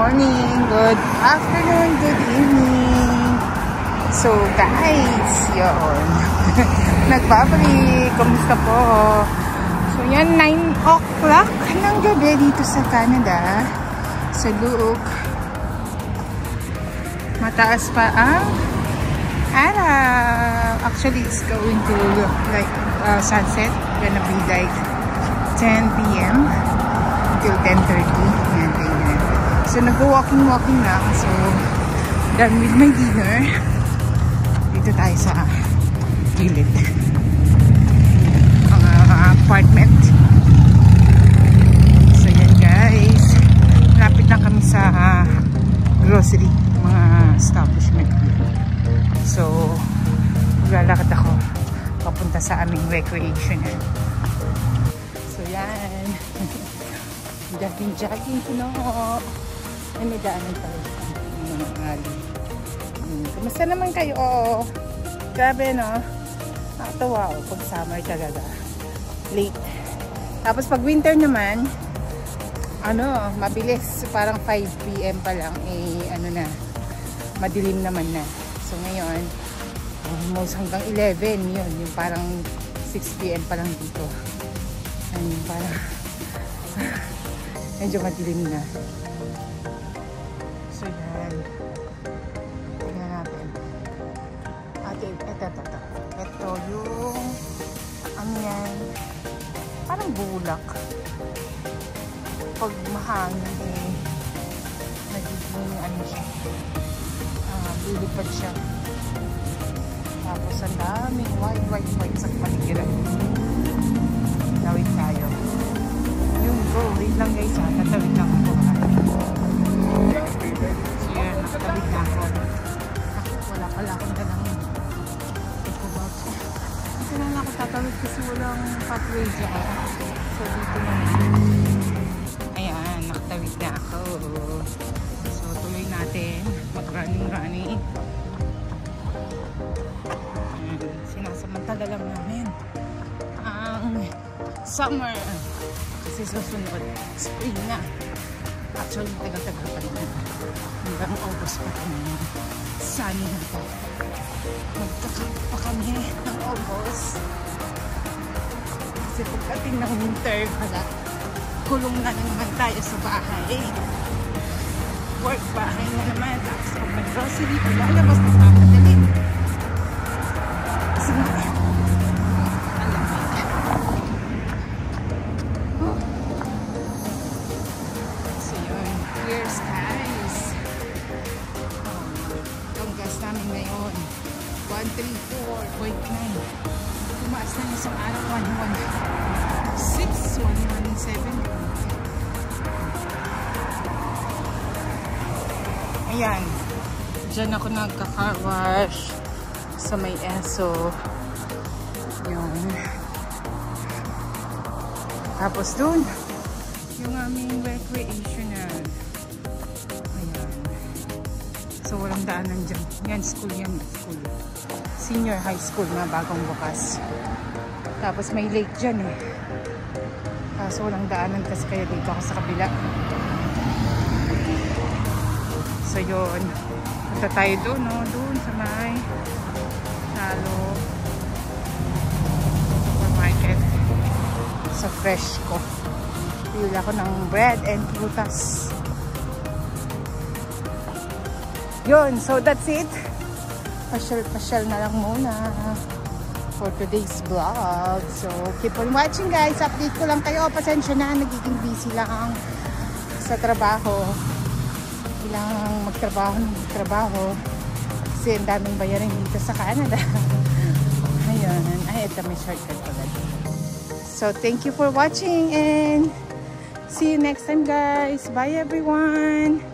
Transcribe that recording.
morning, good afternoon, good evening. So guys, yun. Nagbabalik. Kumusta po? So yan, 9 o'clock ng gabi dito sa Canada. Sa Luke. Mataas pa ang araw. Actually, it's going to look like sunset. Gonna be like 10 p.m. till 10:30. Yan, ganyan. So, nag-walking lang. So, done with my dinner. Dito tayo sa gilid. Ang apartment. So, yan guys. Lapit lang kami sa grocery. Mga establishment. So, maglalakad ako papunta sa aming recreation. So, yan. Jogging ko na. Ay, may daanan pala yung mga ali. Kumusta naman kayo? Grabe, no? Nakatawa ako pag summer talaga. Late. Tapos pag winter naman, mabilis. Parang 5 p.m. pa lang. Madilim naman na. So, ngayon, almost hanggang 11. Yun. Yung parang 6 p.m. pa lang dito. Ayun, parang medyo madilim na. So yan. Tingnan natin. Ito yung yan. Parang bulak. Pag mahangin nagiging siya. Lilipad siya. Tapos ang daming white sa paligiran. Tawid tayo. Wait lang guys, tatawid lang ako. So yan, nakatawid na ako. Wala pala akong dalang eco box. Kasi lang ako tatawid kasi walang pathway dyan. So dito na. Ayan, nakatawid na ako. So tuloy natin. Mag-running. Sinasamantala lang namin ang summer. Kasi susunod, spring na. Actually, tagal-tagal pa naman. Hanggang August pa kami. Sunny na pa. Magkakap pa kami ng August. Kasi pagdating ng winter, kulong na naman tayo sa bahay. Work bahay na naman. Tapos pag mag-grocery, lalabas na papadali. Kasi namin ngayon 134.9. Tumaas na isang araw 116, 117. Ayan, dyan ako nagka-car wash sa may ESO. Yun. Tapos dun yung aming recreational. So, walang daanan dyan. Yan, school yan. School. Senior high school na bagong bukas. Tapos may lake dyan eh. Kaso walang daanan kasi kaya dito ako sa kabila. So, yun. Punta tayo doon, no? Doon sa may Talo supermarket. Sa fresh ko. Pili ako ng bread and prutas. Yun, so that's it. Pasyal na lang muna for today's vlog. So, keep on watching guys. Update ko lang kayo. Pasensya na, nagiging busy lang sa trabaho. Kailangan magtrabaho. Kasi ang daming bayarin dito sa Canada. Ayun. Ay, ito may shortcut pala. So, thank you for watching and see you next time guys. Bye everyone.